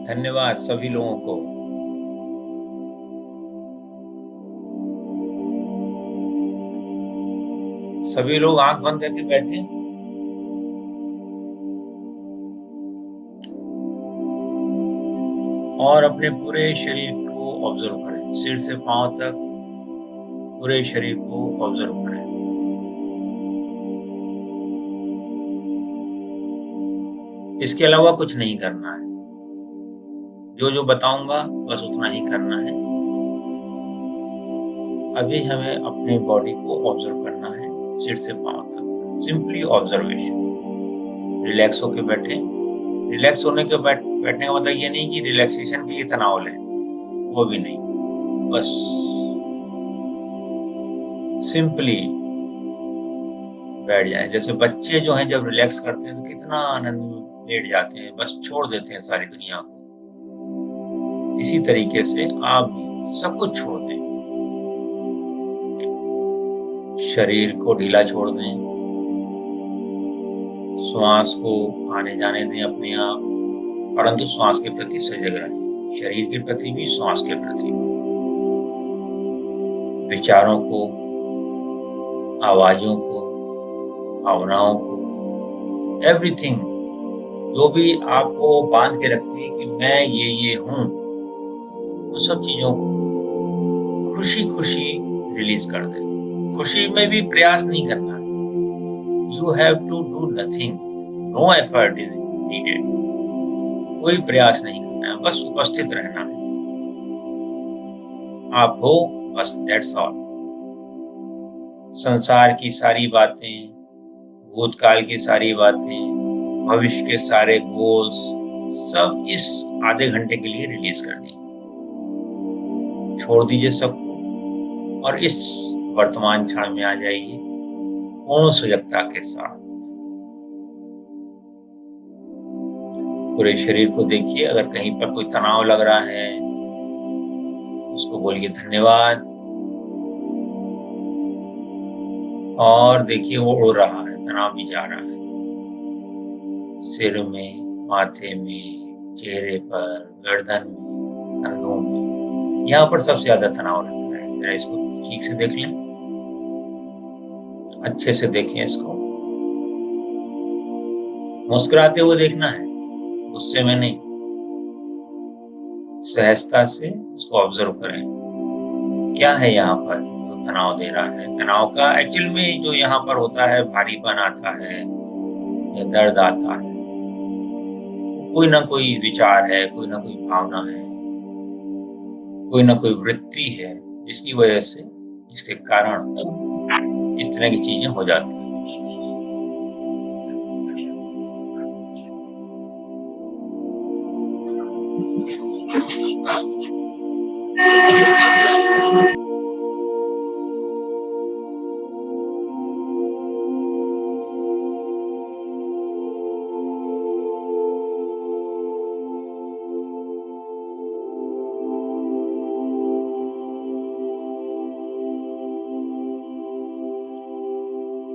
धन्यवाद सभी लोगों को। सभी लोग आंख बंद करके बैठे और अपने पूरे शरीर को ऑब्जर्व करें, सिर से पांव तक पूरे शरीर को ऑब्जर्व करें। इसके अलावा कुछ नहीं करना है। जो जो बताऊंगा बस उतना ही करना है। अभी हमें अपने बॉडी को ऑब्जर्व करना है, सिर से पांव तक, सिंपली ऑब्जर्वेशन। रिलैक्स होके बैठे। रिलैक्स होने के बैठने का मतलब ये नहीं कि रिलैक्सेशन के लिए तनाव लें, वो भी नहीं, बस सिंपली बैठ जाएं। जैसे बच्चे जो हैं जब रिलैक्स करते हैं तो कितना आनंद में लेट जाते हैं, बस छोड़ देते हैं सारी दुनिया को। इसी तरीके से आप भी सब कुछ छोड़ दें, शरीर को ढीला छोड़ दें, श्वास को आने जाने दें अपने आप, परंतु श्वास के प्रति सजग रहें, शरीर के प्रति भी श्वास के प्रति भी। विचारों को, आवाजों को, भावनाओं को, एवरीथिंग जो भी आपको बांध के रखते हैं कि मैं ये हूं, वो सब चीजों को खुशी खुशी रिलीज कर दें। खुशी में भी प्रयास नहीं करना है। You have to do nothing, no effort is needed. कोई प्रयास नहीं करना है, बस उपस्थित रहना है। आप हो, बस दैट्स ऑल। संसार की सारी बातें, भूतकाल की सारी बातें, भविष्य के सारे गोल्स, सब इस आधे घंटे के लिए रिलीज कर दीजिए। छोड़ दीजिए सबको और इस वर्तमान क्षण में आ जाइए पूर्ण सजगता के साथ। पूरे शरीर को देखिए, अगर कहीं पर कोई तनाव लग रहा है उसको बोलिए धन्यवाद, और देखिए वो उड़ रहा है, तनाव भी जा रहा है। सिर में, माथे में, चेहरे पर, गर्दन में, कंधों में, यहाँ पर सबसे ज्यादा तनाव लगता है। जरा इसको ठीक से देख लें, अच्छे से देखें इसको। मुस्कुराते हुए देखना है, गुस्से में नहीं। सहजता से उसको ऑब्जर्व करें, क्या है यहाँ पर जो तनाव दे रहा है। तनाव का एक्चुअल में जो यहाँ पर होता है, भारीपन आता है या दर्द आता है, कोई ना कोई विचार है, कोई ना कोई भावना है, कोई ना कोई वृत्ति है, जिसकी वजह से, जिसके कारण इस तरह की चीजें हो जाती हैं।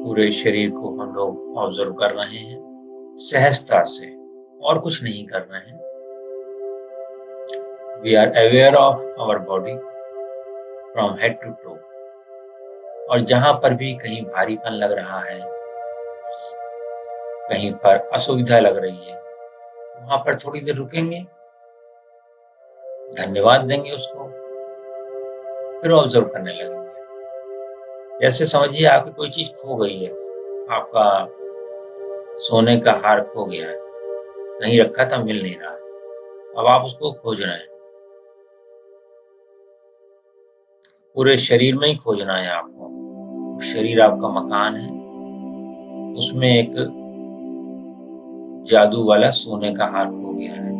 पूरे शरीर को हम लोग ऑब्जर्व कर रहे हैं सहजता से, और कुछ नहीं कर रहे हैं। We are aware of our body from head to toe. और जहां पर भी कहीं भारीपन लग रहा है, कहीं पर असुविधा लग रही है, वहां पर थोड़ी देर रुकेंगे, धन्यवाद देंगे उसको, फिर ऑब्जर्व करने लगेंगे। जैसे समझिए आपकी कोई चीज खो गई है, आपका सोने का हार खो गया है, कहीं रखा था, मिल नहीं रहा, अब आप उसको खोज रहे हैं। पूरे शरीर में ही खोजना है आपको। शरीर आपका मकान है, उसमें एक जादू वाला सोने का हार खो गया है,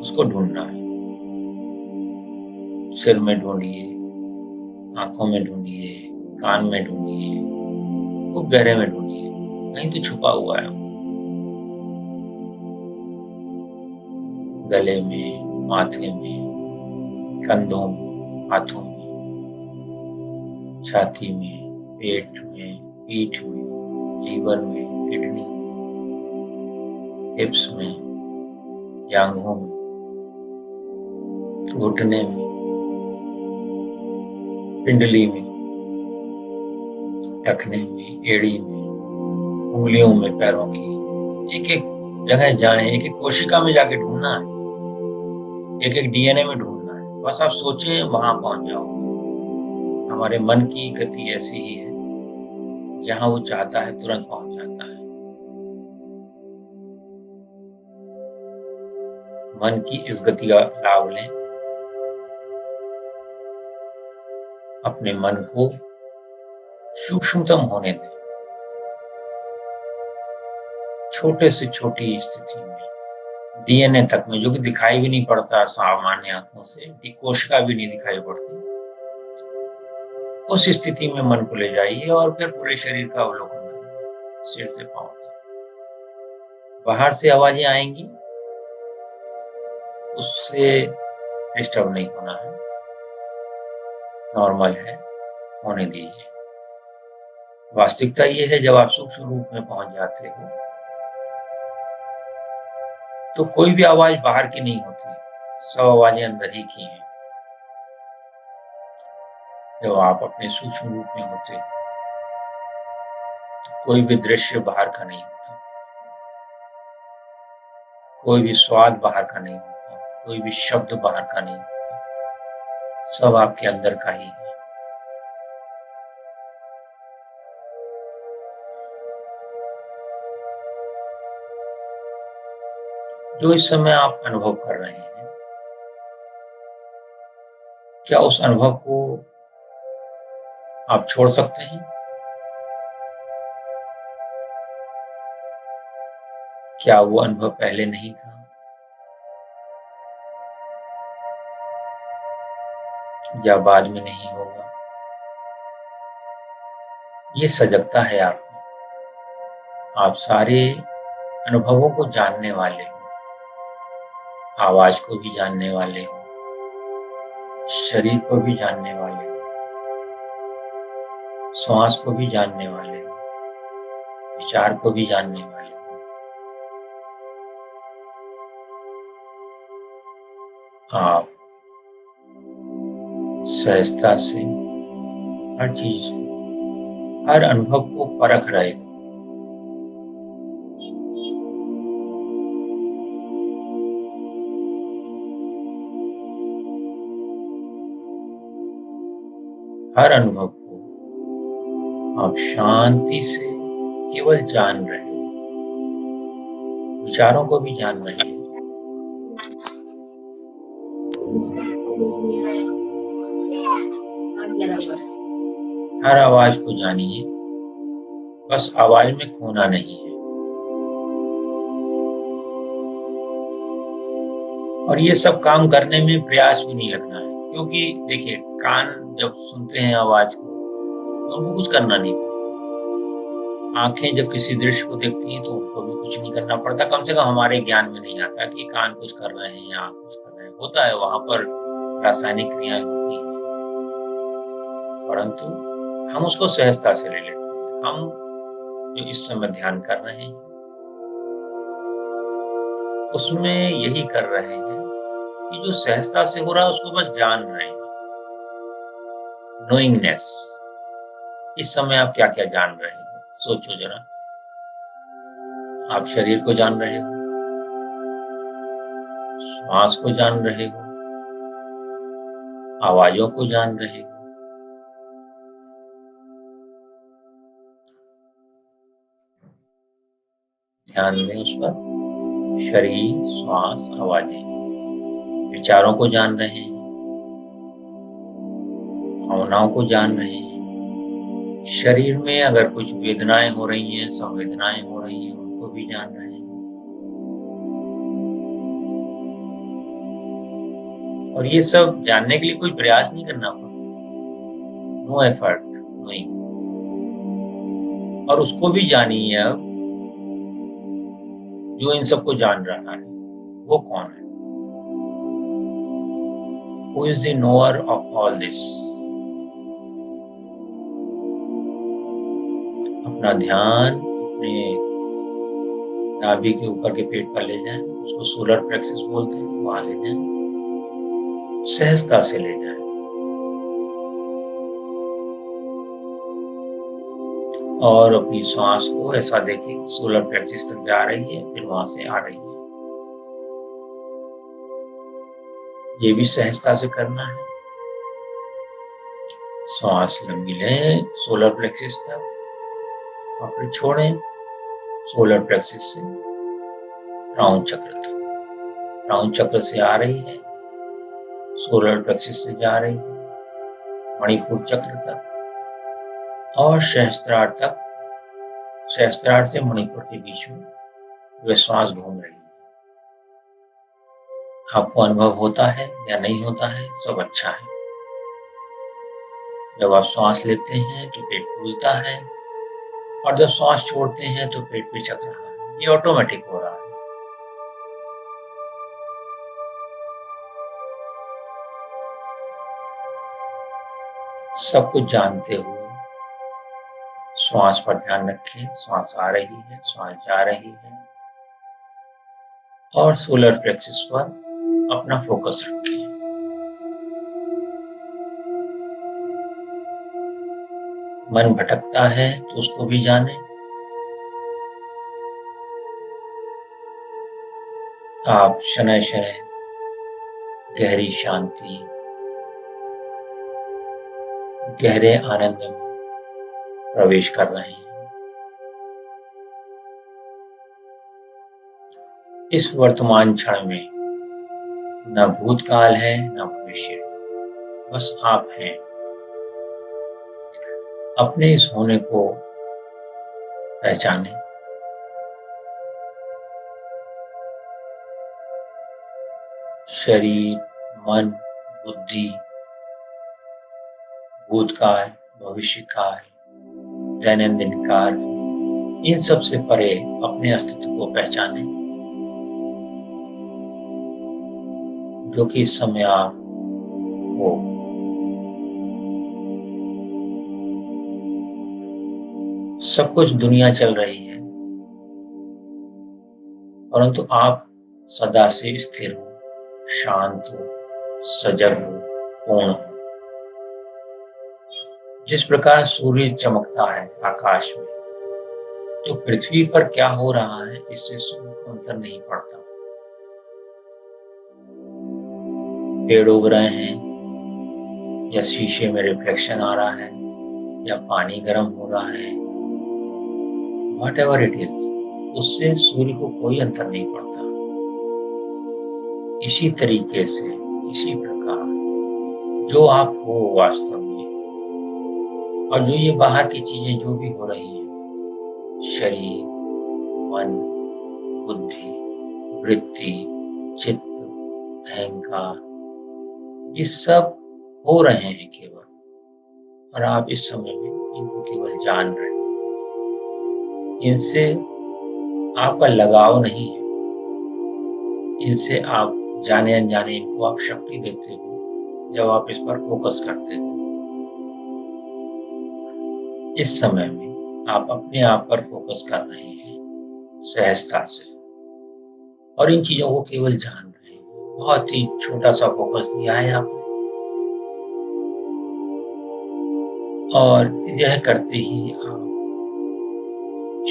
उसको ढूंढना है। सिर में ढूंढिए, आंखों में ढूंढिए, कान में ढूंढिए, खूब गहरे में ढूंढिए, कहीं तो छुपा हुआ है। गले में, माथे में, कंधों में, हाथों में, छाती में, पेट में, पीठ में, लीवर में, किडनी, हिप्स में, जांघों में, घुटने में, पिंडली में, टखने में, एड़ी में, उंगलियों में, पैरों की एक एक जगह जाएं, एक एक कोशिका में जाके ढूंढना है, एक एक डीएनए में ढूंढना है। बस आप सोचें, वहां पहुंच जाओगे। हमारे मन की गति ऐसी ही है, जहां वो चाहता है तुरंत पहुंच जाता है। मन की इस गति का लाभ लें, अपने मन को सूक्ष्मतम होने दें। छोटे से छोटी स्थिति में, डीएनए तक में, जो कि दिखाई भी नहीं पड़ता सामान्य आंखों से, कोशिका भी नहीं दिखाई पड़ती, उस स्थिति में मन को ले जाइए और फिर पूरे शरीर का अवलोकन करिए, सिर से पांव तक। बाहर से आवाजें आएंगी, उससे डिस्टर्ब नहीं होना है, नॉर्मल है, होने दीजिए। वास्तविकता ये है, जब आप सूक्ष्म रूप में पहुंच जाते हो तो कोई भी आवाज बाहर की नहीं होती, सब आवाजें अंदर ही की हैं। जब आप अपने सूक्ष्म रूप में होते तो कोई भी दृश्य बाहर का नहीं होता, कोई भी स्वाद बाहर का नहीं होता, कोई भी शब्द बाहर का नहीं होता, सब आपके अंदर का ही है। जो इस समय आप अनुभव कर रहे हैं, क्या उस अनुभव को आप छोड़ सकते हैं? क्या वो अनुभव पहले नहीं था या बाद में नहीं होगा? ये सजगता है आप में। आप सारे अनुभवों को जानने वाले हो, आवाज को भी जानने वाले हो, शरीर को भी जानने वाले हो, श्वास को भी जानने वाले हो, विचार को भी जानने वाले हो। आप सहजता से हर चीज को, हर अनुभव को परख रहे हो। हर अनुभव को आप शांति से केवल जान रहे हो, विचारों को भी जान रहे हो। हर आवाज को जानिए, बस आवाज में खोना नहीं है। और ये सब काम करने में प्रयास भी नहीं लगना है, क्योंकि देखिए, कान जब सुनते हैं आवाज को तो उनको कुछ करना नहीं पड़ता। आंखें जब किसी दृश्य को देखती हैं तो उनको भी कुछ नहीं करना पड़ता। कम से कम हमारे ज्ञान में नहीं आता कि कान कुछ कर रहे हैं या आंख कुछ कर रहे हैं। होता है, वहां पर रासायनिक क्रियाएं होती हैं, परंतु हम उसको सहजता से ले लेते हैं। हम जो इस समय ध्यान कर रहे हैं उसमें यही कर रहे हैं कि जो सहजता से हो रहा है उसको बस जान रहे हैं। नोइंगनेस। इस समय आप क्या क्या जान रहे हो, सोचो जरा। आप शरीर को जान रहे हो, श्वास को जान रहे हो, आवाजों को जान रहे हो, ध्यान दें उस पर। शरीर, श्वास, आवाजें, विचारों को जान रहे हैं, भावनाओं को जान रहे हैं। शरीर में अगर कुछ वेदनाएं हो रही हैं, संवेदनाएं हो रही हैं, उनको भी जान रहे हैं। और ये सब जानने के लिए कोई प्रयास नहीं करना पड़ता, नो एफर्ट, नोइंग। और उसको भी जानिए अब, जो इन सबको जान रहा है वो कौन है? Who is the knower of all this? अपना ध्यान अपने नाभि के ऊपर के पेट पर ले जाएं। उसको सोलर प्लेक्सस बोलते हैं, वहां ले जाएं, सहजता से ले जाएं और अपनी सांस को ऐसा देखें कि सोलर प्लेक्सस तक जा रही है, फिर वहां से आ रही है। ये भी सहजता से करना है। सांस लंबी लें सोलर प्लेक्सस तक और फिर छोड़ें सोलर प्लेक्सस से राउंड चक्र तक। राउंड चक्र से आ रही है, सोलर प्लेक्सस से जा रही है मणिपुर चक्र तक और सहस्त्रार तक। सहस्त्रार से मणिपुर के बीच में वह श्वास घूम रही है। आपको अनुभव होता है या नहीं होता है, सब अच्छा है। जब आप श्वास लेते हैं तो पेट फूलता है और जब श्वास छोड़ते हैं तो पेट पिचक रहा है। ये ऑटोमेटिक हो रहा है। सब कुछ जानते हुए श्वास पर ध्यान रखें। श्वास आ रही है, श्वास जा रही है और सोलर प्लेक्सस पर अपना फोकस रखें। मन भटकता है तो उसको भी जानें। आप शनय शनय गहरी शांति, गहरे आनंद में प्रवेश कर रहे हैं। इस वर्तमान क्षण में न भूतकाल है न भविष्य, बस आप हैं। अपने इस होने को पहचानें। शरीर, मन, बुद्धि, भूतकाल, भविष्यकाल, दैनंदिन कार्य, इन सब से परे अपने अस्तित्व को पहचानें, जो कि इस समय आप हो। सब कुछ दुनिया चल रही है, परंतु आप सदा से स्थिर हो, शांत हो, सजग हो, पूर्ण हो। जिस प्रकार सूर्य चमकता है आकाश में, तो पृथ्वी पर क्या हो रहा है इससे सूर्य को अंतर नहीं पड़ता। पेड़ उग रहे हैं या शीशे में रिफ्लेक्शन आ रहा है या पानी गर्म हो रहा है, वॉट एवर इट इज, उससे सूर्य को कोई अंतर नहीं पड़ता। इसी तरीके से, इसी प्रकार जो आप हो वास्तव में, और जो ये बाहर की चीजें जो भी हो रही हैं, शरीर, मन, बुद्धि, वृत्ति, चित्त, अहंकार, ये सब हो रहे हैं केवल, और आप इस समय में इनको केवल जान रहे हैं। इनसे आपका लगाव नहीं है। इनसे आप जाने अनजाने इनको आप शक्ति देते हो जब आप इस पर फोकस करते हो। इस समय में आप अपने आप पर फोकस कर रहे हैं सहजता से, और इन चीजों को केवल जान रहे हैं। बहुत ही छोटा सा फोकस दिया है आपने, और यह करते ही आप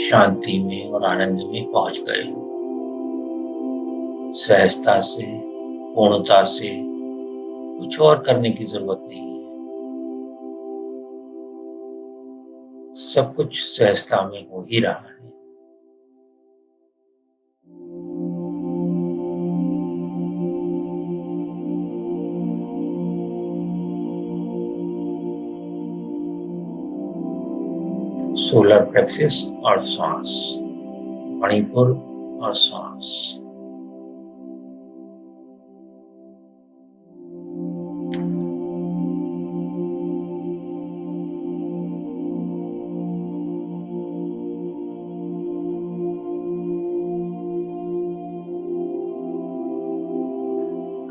शांति में और आनंद में पहुंच गए हो। सहजता से, पूर्णता से, कुछ और करने की जरूरत नहीं है। सब कुछ सहजता में हो ही रहा है। सोलर प्लेक्सस और श्वास, मणिपुर और श्वास।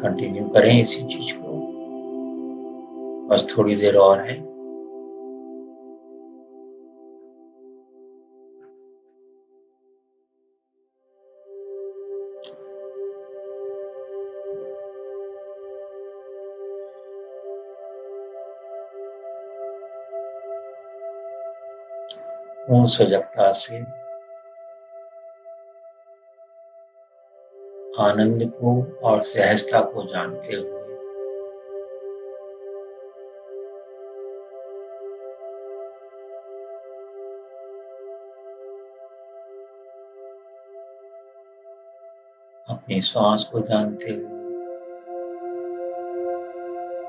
कंटिन्यू करें इसी चीज को, बस थोड़ी देर और है। पूर्ण सजगता से आनंद को और सहजता को जानते हुए अपनी श्वास को जानते हुए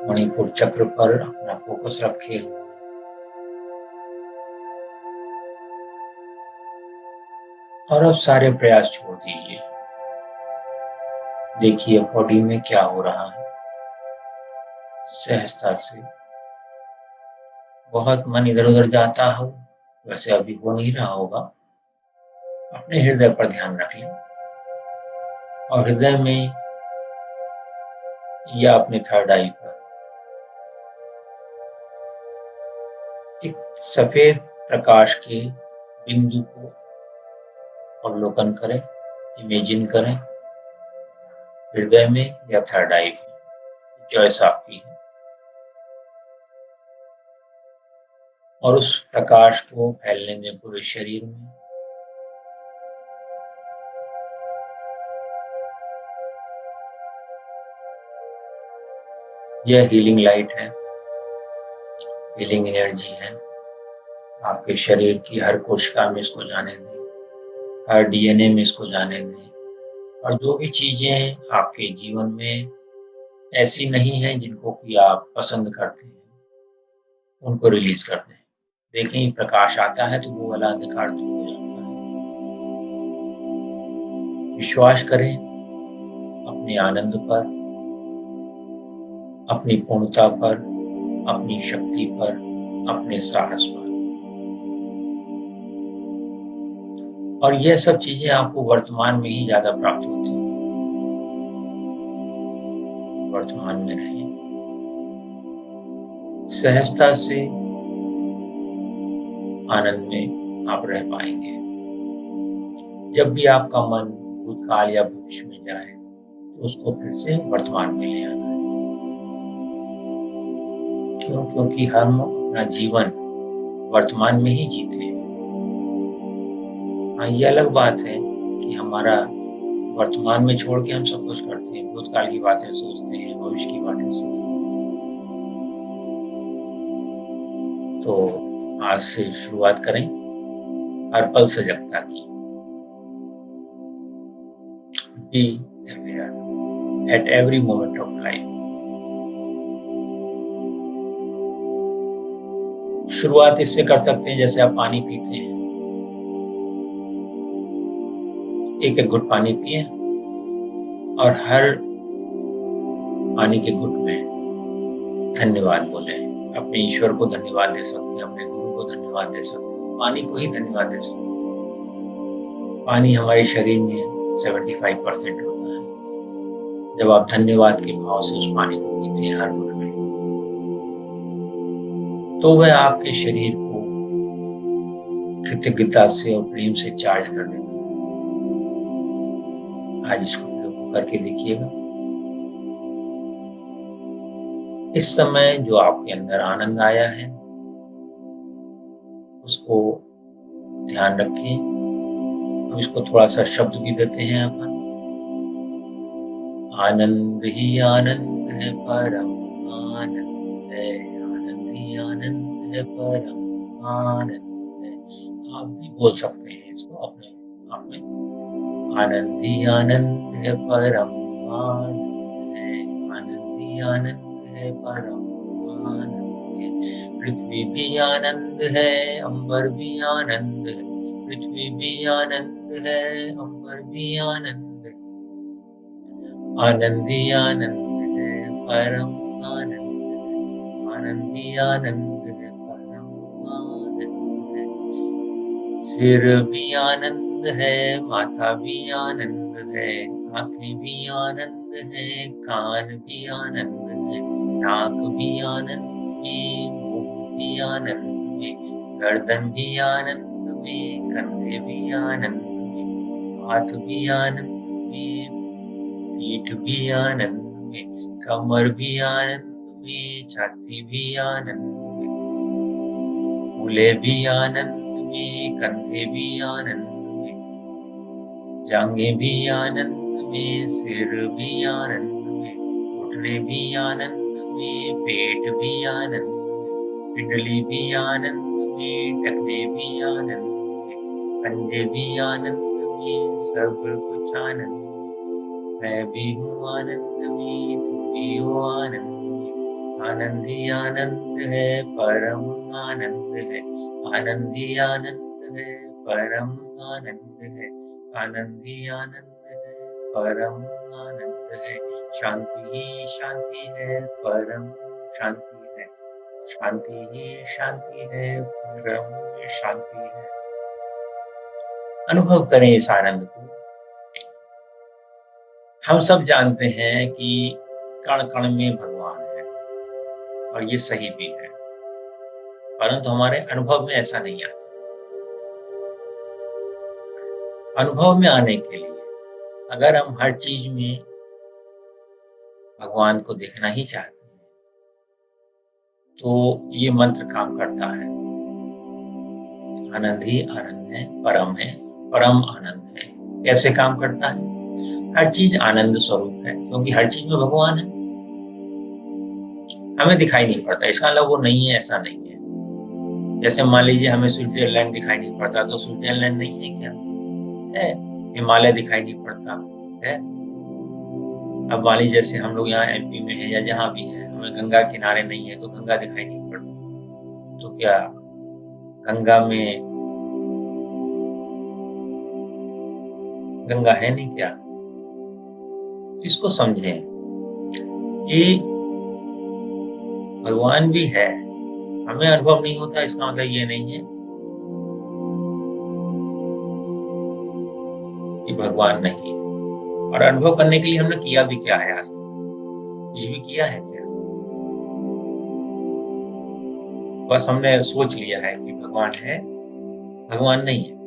मणिपुर चक्र पर अपना फोकस रखे हुए और अब सारे प्रयास छोड़ दीजिए। देखिए बॉडी में क्या हो रहा है। सहजता से बहुत मन इधर उधर जाता हो, वैसे अभी हो नहीं रहा होगा। अपने हृदय पर ध्यान रख लें और हृदय में या अपने थर्ड आई पर एक सफेद प्रकाश के बिंदु को अवलोकन करें, इमेजिन करें, हृदय में या थर्ड आई में, चॉइस आपकी है। और उस प्रकाश को फैलने दें पूरे शरीर में। यह हीलिंग लाइट है, हीलिंग एनर्जी है। आपके शरीर की हर कोशिका में इसको जाने दें, हर डीएनए में इसको जाने दें। और जो भी चीजें आपके जीवन में ऐसी नहीं हैं जिनको कि आप पसंद करते हैं, उनको रिलीज कर दें। देखें प्रकाश आता है तो वो वाला अंधकार दूर हो जाता है। विश्वास करें अपने आनंद पर, अपनी पूर्णता पर, अपनी शक्ति पर, अपने साहस पर। और यह सब चीजें आपको वर्तमान में ही ज्यादा प्राप्त होती हैं। वर्तमान में रहें, सहजता से आनंद में आप रह पाएंगे। जब भी आपका मन भूतकाल या भविष्य में जाए तो उसको फिर से वर्तमान में ले आना है। क्यों? क्योंकि हम अपना जीवन वर्तमान में ही जीते हैं। हाँ, ये अलग बात है कि हमारा वर्तमान में छोड़ के हम सब कुछ करते हैं, भूतकाल की बातें सोचते हैं, भविष्य की बातें सोचते हैं। तो आज से शुरुआत करें हर पल सजगता की। Be aware at every moment of life. शुरुआत इससे कर सकते हैं जैसे आप पानी पीते हैं, एक एक घुट पानी पिए और हर पानी के घुट में धन्यवाद बोले। अपने ईश्वर को धन्यवाद दे सकते हैं, अपने गुरु को धन्यवाद दे सकते हैं, पानी को ही धन्यवाद दे सकते हैं। पानी हमारे शरीर में 75% होता है। जब आप धन्यवाद के भाव से उस पानी को पीते हैं हर घुट में, तो वह आपके शरीर को कृतज्ञता से और प्रेम से चार्ज कर देता है। आज इसको प्रयोग करके देखिएगा। इस समय जो आपके अंदर आनंद आया है उसको ध्यान रखें। हम इसको थोड़ा सा शब्द भी देते हैं अपन। आनंद ही आनंद है, परम आनंद है। आनंद ही आनंद है, परम आनंद है। आप भी बोल सकते हैं इसको अपने आप में। आनंद ही आनंद है, परम आनंद है। आनंद ही आनंद है, परम आनंद है। पृथ्वी भी आनंद है, अंबर भी आनंद है। पृथ्वी भी आनंद है, अंबर भी आनंद है। आनंद ही आनंद है, परम आनंद है। आनंद ही आनंद है, परम आनंद है। सिर भी आनंद है, माथा भी आनंद है। आंखें भी आनंद है, कान भी आनंद है। नाक भी आनंद में, मुंह भी आनंद में, गर्दन भी आनंद में, कंधे भी आनंद में, हाथ भी आनंद में, पीठ भी आनंद में, कमर भी आनंद में, छाती भी आनंद में, मूले भी आनंद में, कंधे भी आनंद में, जांघें भी आनंद में, सिर भी आनंद में, घुटने भी आनंद में, पेट भी आनंद में, पिंडली भी आनंद में, टखने भी आनंद में, पंजे भी आनंद में, सब कुछ आनंद में। मैं भी हूँ आनंद में, तुम भी हो आनंद में। आनंद ही आनंद है, परम आनंद है। आनंद ही आनंद है, परम आनंद है। आनंद ही आनंद है, परम आनंद है। शांति ही शांति है, परम शांति है। शांति ही शांति है, परम शांति है। अनुभव करें इस आनंद को। हम सब जानते हैं कि कण कण में भगवान है और ये सही भी है, परंतु हमारे अनुभव में ऐसा नहीं आता। अनुभव में आने के लिए अगर हम हर चीज में भगवान को देखना ही चाहते हैं तो ये मंत्र काम करता है। आनंद ही आनंद है, परम आनंद है। कैसे काम करता है? हर चीज आनंद स्वरूप है, क्योंकि हर चीज में भगवान है। हमें दिखाई नहीं पड़ता, इसका मतलब वो नहीं है, ऐसा नहीं है। जैसे मान लीजिए हमें स्विट्जरलैंड दिखाई नहीं पड़ता, तो स्विट्जरलैंड नहीं है क्या? है। हिमालय दिखाई नहीं पड़ता है। अब मान लीजिए जैसे हम लोग यहाँ एमपी में है या जहाँ भी है, हमें गंगा किनारे नहीं है तो गंगा दिखाई नहीं पड़ती। तो क्या गंगा में गंगा है नहीं क्या? तो इसको समझें कि भगवान भी है, हमें अनुभव नहीं होता, इसका मतलब ये नहीं है कि भगवान नहीं है। और अनुभव करने के लिए हमने किया भी क्या है आज तक? कुछ भी किया है क्या? बस हमने सोच लिया है कि भगवान है, भगवान नहीं है।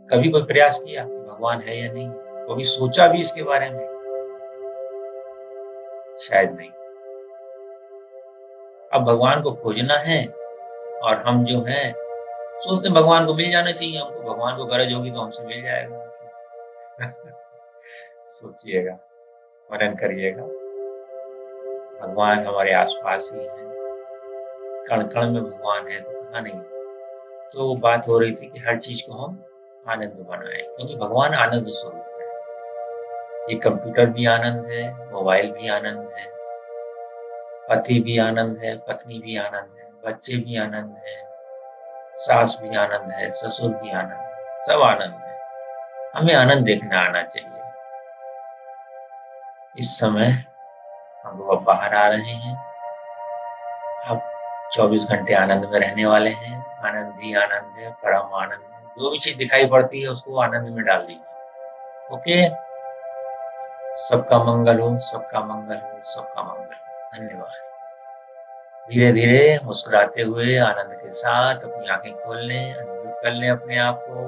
कभी कोई प्रयास किया कि भगवान है या नहीं? कभी सोचा भी इसके बारे में? शायद नहीं। अब भगवान को खोजना है और हम जो है सोचते हैं भगवान को मिल जाना चाहिए हमको, भगवान को गरज होगी तो हमसे मिल जाएगा। सोचिएगा, मनन करिएगा। भगवान हमारे आसपास ही है, कण कण में भगवान है, तो कहाँ नहीं। तो बात हो रही थी कि हर चीज को हम आनंद बनाएं, क्योंकि भगवान आनंद स्वरूप है। ये कंप्यूटर भी आनंद है, मोबाइल भी आनंद है, पति भी आनंद है, पत्नी भी आनंद है, बच्चे भी आनंद है, सास भी आनंद है, ससुर भी आनंद है, सब आनंद है। हमें आनंद देखना आना चाहिए। इस समय हम लोग अब बाहर आ रहे हैं, अब 24 घंटे आनंद में रहने वाले हैं। आनंद ही आनंद है, परम आनंद है। जो भी चीज दिखाई पड़ती है उसको आनंद में डाल दीजिए। ओके, सबका मंगल हो, सबका मंगल हो, सबका मंगल हो। धन्यवाद। धीरे धीरे मुस्कुराते हुए आनंद के साथ अपनी आंखें खोल लें, अनम्यूट कर लें अपने आप को।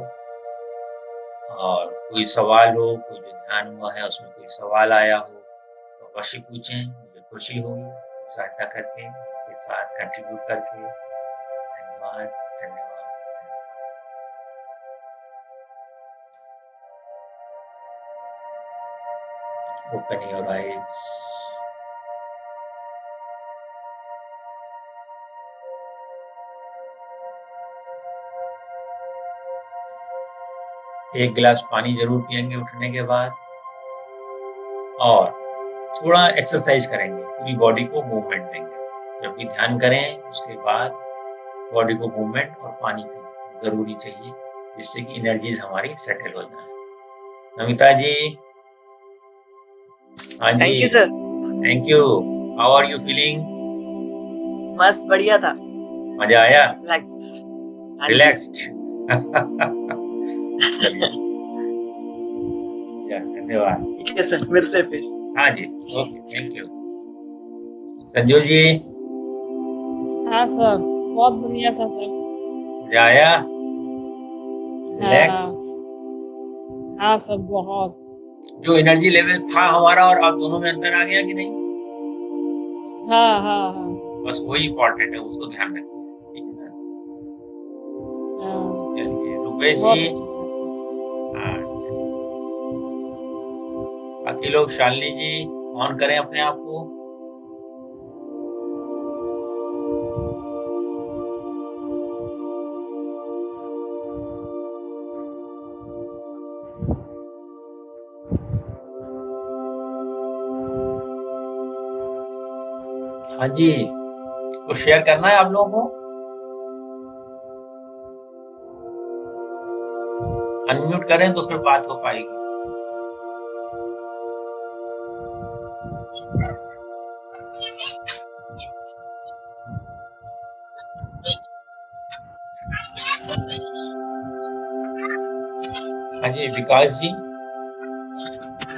और कोई सवाल हो, कोई जो ध्यान हुआ है उसमें कोई सवाल आया हो तो अवश्य पूछें, मुझे खुशी होगी सहायता करके, उनके साथ कंट्रीब्यूट करके। धन्यवाद, धन्यवाद। Open your eyes. एक गिलास पानी जरूर पिएंगे उठने के बाद, और थोड़ा एक्सरसाइज करेंगे, पूरी बॉडी को मूवमेंट देंगे। जब भी ध्यान करें उसके बाद बॉडी को मूवमेंट और पानी पीना जरूरी चाहिए, जिससे कि एनर्जीज हमारी सेटल हो जाए। नमिता जी। हाँ जी। Thank you sir. Thank you. How are you feeling? मस्त, बढ़िया था। मजा आया? रिलैक्स्ड। चलिए, धन्यवाद। ठीक है सर, मिलते हैं फिर। हाँ जी, ओके, थैंक यू। संजू जी। हाँ सर, बहुत बढ़िया था सर। मजा आया? रिलैक्स? हाँ सर, बहुत। जो एनर्जी लेवल था हमारा और आप दोनों में अंतर आ गया कि नहीं? हाँ हाँ हाँ। बस वही इम्पोर्टेंट है, उसको ध्यान रखिए, ठीक है ना? चलिए रुपेश बहुत जी। अच्छा, बाकी लोग, शालिनी जी ऑन करें अपने आप को। हाँ जी, कुछ शेयर करना है आप लोगों को? अनम्यूट करें तो फिर बात हो पाएगी। हाँ जी, विकास जी।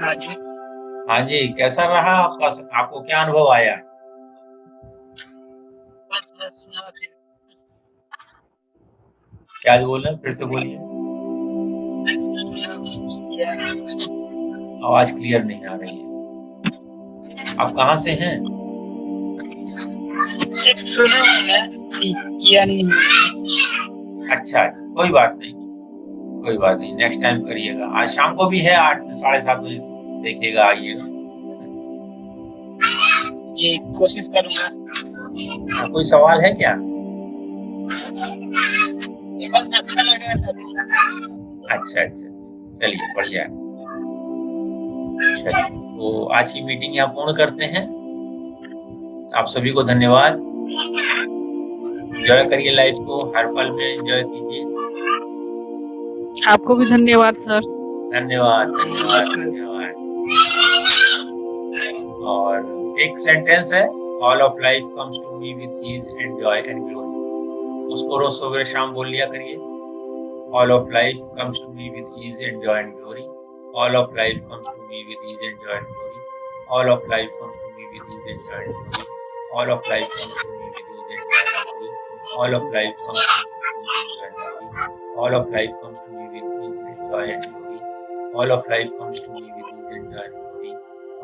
हाँ जी। हाँ जी, कैसा रहा आपका, आपको क्या अनुभव आया? बस बस सुना के क्या बोल रहे हैं, फिर से बोलिए। आवाज क्लियर नहीं आ रही है। आप कहाँ से हैं? सिर्फ सुना है, किया नहीं है। अच्छा, कोई बात नहीं, कोई बात नहीं, नेक्स्ट टाइम करिएगा। आज शाम को भी है 8 साढ़े 7 बजे, देखिएगा, आइएगा। जी कोशिश करूंगा। कोई सवाल है क्या? बस अच्छा लगा था। अच्छा अच्छा, चलिए बढ़िया है। चलिए, तो आज की मीटिंग यहाँ पूर्ण करते हैं। आप सभी को धन्यवाद। एंजॉय करिए लाइफ को, हर पल में एंजॉय कीजिए। आपको भी धन्यवाद सर। धन्यवाद धन्यवाद धन्यवाद। और एक सेंटेंस है, all of life comes to me with ease and joy and glory. उसको रोज सवेरे शाम बोल लिया करिए। All of life comes to me with ease and joy and glory. All of life comes to me with ease and joy and glory. All of life comes to me with ease and joy and glory. All of life comes to me with ease and joy and glory. All of life comes to me with ease and joy and glory. All of life comes to me with ease and joy and glory. All of life comes to me with ease and joy and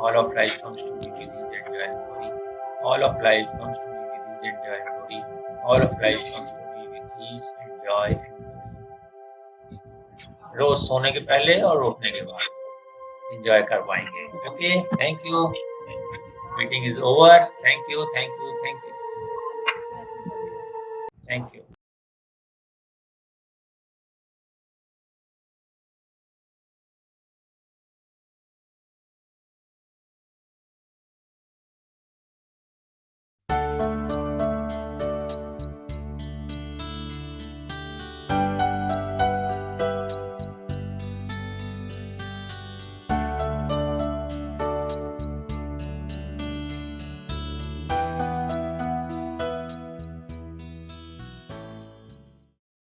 glory. All of life comes to me with ease and joy and glory. All of life comes to me with ease and joy and glory. All of life comes to me with ease and joy and glory. रोज सोने के पहले और उठने के बाद enjoy कर पाएंगे। Okay, thank you. Meeting is over. Thank you thank you thank you thank you.